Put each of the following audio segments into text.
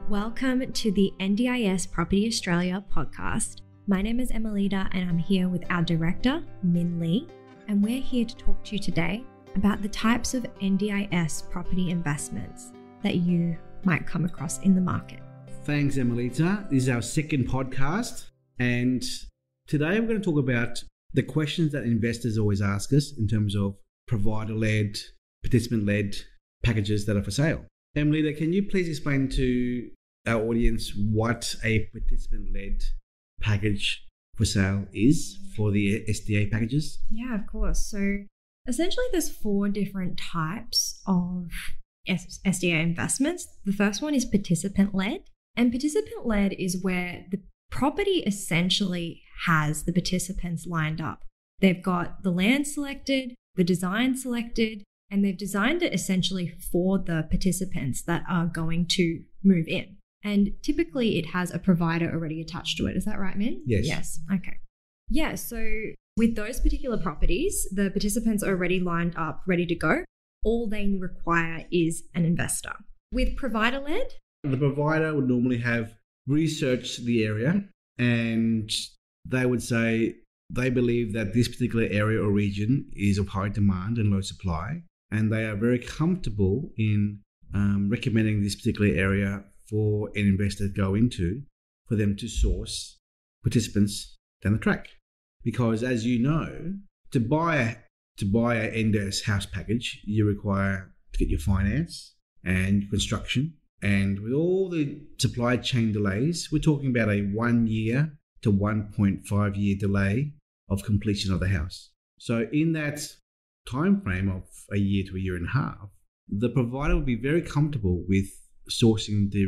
Welcome to the NDIS Property Australia podcast. My name is Emelita and I'm here with our director, Min Lee, and we're here to talk to you today about the types of NDIS property investments that you might come across in the market. Thanks, Emelita. This is our second podcast, and today we're going to talk about the questions that investors always ask us in terms of provider-led, participant-led packages that are for sale. Emelita, can you please explain to our audience what a participant-led package for sale is for the SDA packages? Yeah, of course. So essentially there's 4 different types of SDA investments. The first one is participant-led, and participant-led is where the property essentially has the participants lined up. They've got the land selected, the design selected, and they've designed it essentially for the participants that are going to move in. And typically it has a provider already attached to it. Is that right, Min? Yes. Yes. Okay. Yeah. So with those particular properties, the participants are already lined up, ready to go. All they require is an investor. With provider-led, the provider would normally have researched the area, and they would say they believe that this particular area or region is of high demand and low supply, and they are very comfortable in recommending this particular area for an investor to go into, for them to source participants down the track. Because as you know, to buy a NDIS house package, you require to get your finance and construction. And with all the supply chain delays, we're talking about a 1 year to 1.5 year delay of completion of the house. So in that time frame of a year to a year and a half, the provider will be very comfortable with sourcing the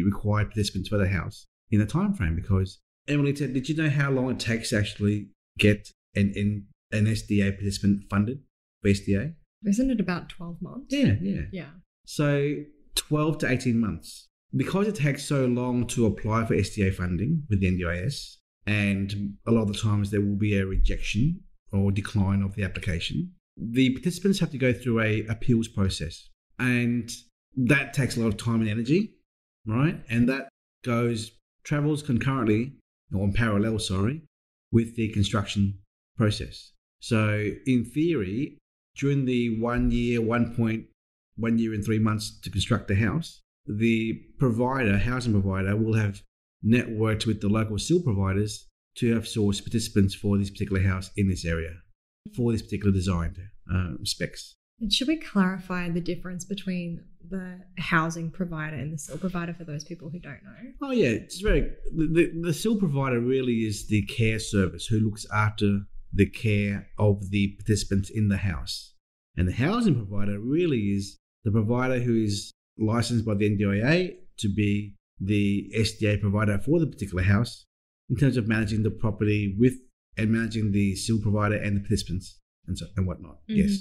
required participants for the house in a time frame. Because Emily, did you know how long it takes to actually get an SDA participant funded for SDA? Isn't it about 12 months? Yeah. So 12 to 18 months. Because it takes so long to apply for SDA funding with the NDIS, and a lot of the times there will be a rejection or decline of the application, the participants have to go through a appeals process. And that takes a lot of time and energy, right? And that travels concurrently, or in parallel, with the construction process. So in theory, during the 1 year, 1 year and 3 months to construct the house, the housing provider will have networked with the local SIL providers to have sourced participants for this particular house in this area, for this particular designed specs. And should we clarify the difference between the housing provider and the SIL provider for those people who don't know? Oh yeah, the SIL provider really is the care service who looks after the care of the participants in the house. And the housing provider really is the provider who is licensed by the NDIA to be the SDA provider for the particular house in terms of managing the property and managing the SIL provider and the participants and whatnot. Mm-hmm. Yes.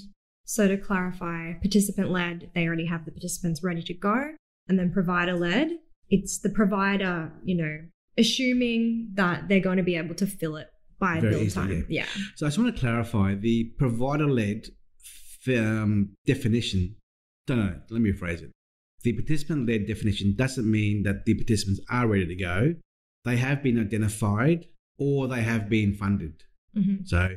So to clarify, participant-led, they already have the participants ready to go. And then provider-led, it's the provider, assuming that they're going to be able to fill it by build time. Yeah. So I just want to clarify the provider-led definition. Let me rephrase it. The participant-led definition doesn't mean that the participants are ready to go. They have been identified or they have been funded. Mm-hmm. So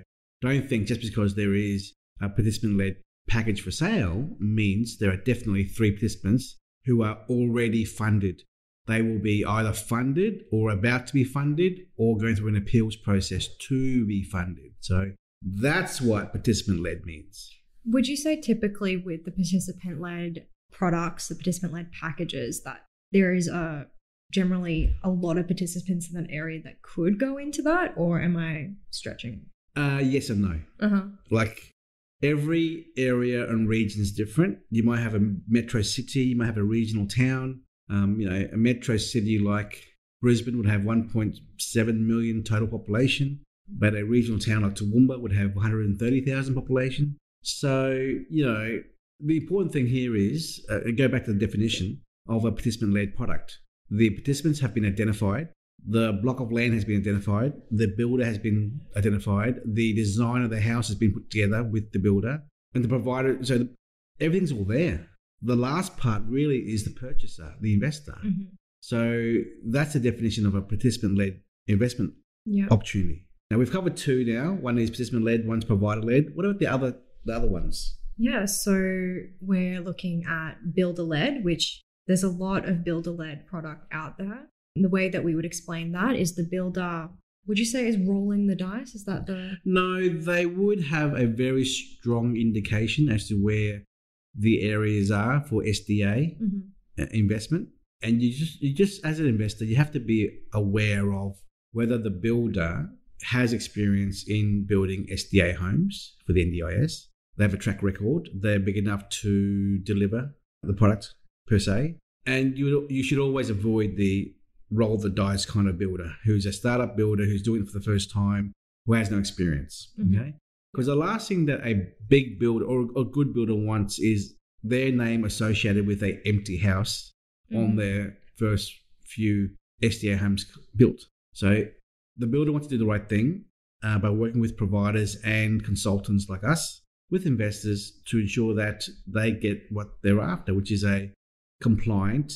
don't think just because there is a participant-led package for sale means there are definitely 3 participants who are already funded. They will be either funded or about to be funded or going through an appeals process to be funded. So that's what participant-led means. Would you say typically with the participant-led products, the participant-led packages, that there is generally a lot of participants in that area that could go into that, or am I stretching? Yes and no. Uh-huh. Like every area and region is different. You might have a metro city, you might have a regional town. A metro city like Brisbane would have 1.7 million total population, but a regional town like Toowoomba would have 130,000 population. So, the important thing here is, go back to the definition of a participant-led product. The participants have been identified. The block of land has been identified. The builder has been identified. The design of the house has been put together with the builder and the provider. So everything's all there. The last part really is the purchaser, the investor. Mm-hmm. So that's the definition of a participant-led investment Yeah. opportunity. Now we've covered two now. One is participant-led, one's provider-led. What about the other ones? Yeah, so we're looking at builder-led, which there's a lot of builder-led product out there. And the way that we would explain that is the builder, would you say, is rolling the dice? Is that the... No, they would have a very strong indication as to where the areas are for SDA investment. And you just as an investor, you have to be aware of whether the builder has experience in building SDA homes for the NDIS. They have a track record. They're big enough to deliver the product per se. And you should always avoid the roll the dice kind of builder who's a startup builder who's doing it for the first time, who has no experience. Okay? Because the last thing that a big builder or a good builder wants is their name associated with an empty house on their first few SDA homes built. So the builder wants to do the right thing by working with providers and consultants like us, with investors, to ensure that they get what they're after, which is a compliant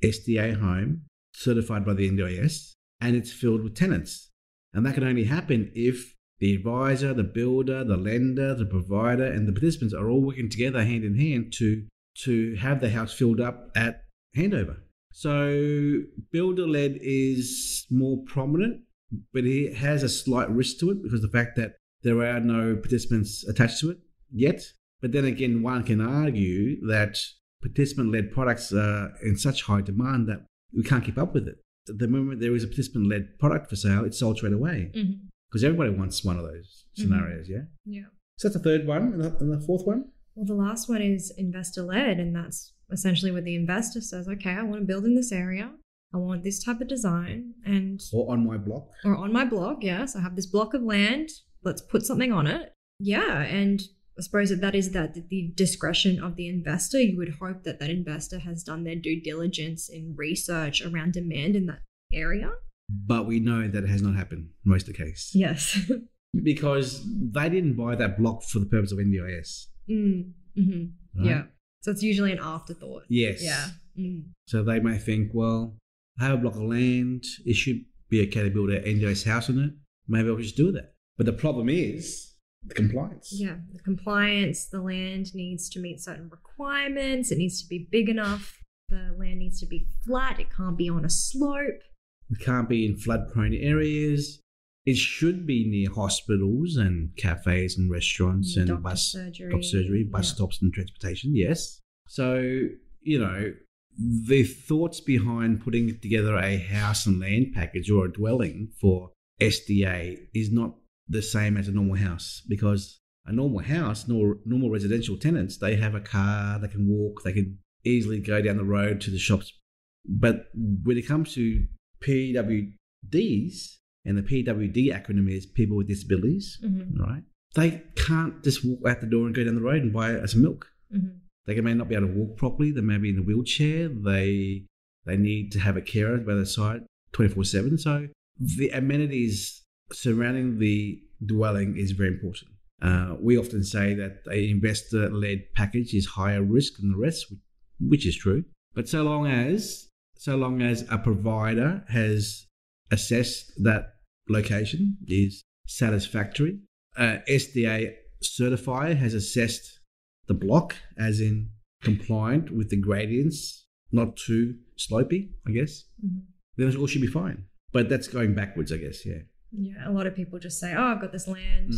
SDA home certified by the NDIS, and it's filled with tenants. And that can only happen if the advisor, the builder, the lender, the provider, and the participants are all working together hand in hand to have the house filled up at handover. So builder-led is more prominent, but it has a slight risk to it because of the fact that there are no participants attached to it yet. But then again, one can argue that participant-led products are in such high demand that we can't keep up with it. At the moment there is a participant-led product for sale, it's sold straight away because everybody wants one of those scenarios, yeah? Yeah. So that's the third one. And the fourth one? Well, the last one is investor-led, and that's essentially where the investor says, okay, I want to build in this area. I want this type of design Or on my block. Or on my block, yes. I have this block of land. Let's put something on it. Yeah, and I suppose that is the discretion of the investor. You would hope that investor has done their due diligence in research around demand in that area. But we know that it has not happened in most of the case. Yes. Because they didn't buy that block for the purpose of NDIS. Right? Yeah. So it's usually an afterthought. Yes. Yeah. So they may think, well, I have a block of land. It should be okay to build an NDIS house on it. Maybe I'll just do that. But the problem is the compliance. Yeah. The compliance, the land needs to meet certain requirements. It needs to be big enough. The land needs to be flat. It can't be on a slope. It can't be in flood-prone areas. It should be near hospitals and cafes and restaurants and doctor bus surgery, bus stops and transportation, yes. So, the thoughts behind putting together a house and land package or a dwelling for SDA is not the same as a normal house, because a normal house, normal residential tenants, they have a car, they can walk, they can easily go down the road to the shops. But when it comes to PWDs, and the PWD acronym is people with disabilities, right? They can't just walk out the door and go down the road and buy some milk. They may not be able to walk properly. They may be in a wheelchair. They need to have a carer by their side 24/7. So the amenities surrounding the dwelling is very important. We often say that an investor-led package is higher risk than the rest, which is true. But so long as a provider has assessed that location is satisfactory, SDA certifier has assessed the block as in compliant with the gradients, not too slopey, I guess, then it all should be fine. But that's going backwards, I guess, yeah. Yeah, a lot of people just say, oh, I've got this land,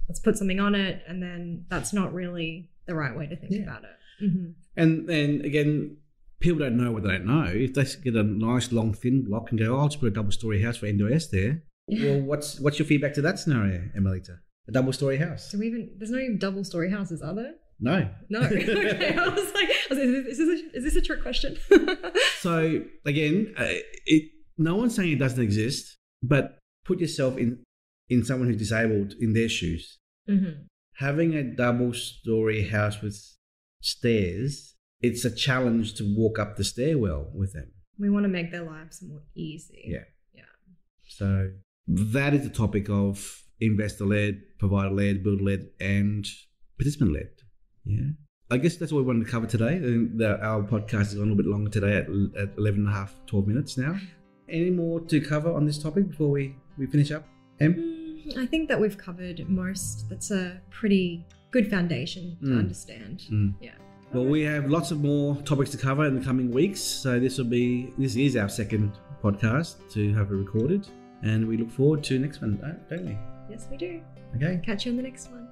let's put something on it, and then that's not really the right way to think about it. And again, people don't know what they don't know. If they get a nice, long, thin block and go, oh, I'll just put a double-story house for NDIS there. Well, what's your feedback to that scenario, Emelita? A double-story house? There's no even double-story houses, are there? No. Okay, I was like, is this a trick question? So, again, no one's saying it doesn't exist, but put yourself in someone who's disabled in their shoes. Having a double-story house with stairs, it's a challenge to walk up the stairwell with them. We want to make their lives more easy. Yeah. So that is the topic of investor-led, provider-led, builder-led, and participant-led. Yeah. I guess that's what we wanted to cover today. Our podcast is a little bit longer today at 11 and a half, 12 minutes now. Any more to cover on this topic before we finish up, Em? I think that we've covered most. That's a pretty good foundation to understand. Yeah. Well, we have lots of more topics to cover in the coming weeks. So this is our second podcast to have it recorded. And we look forward to the next one, don't we? Yes, we do. Okay. Catch you on the next one.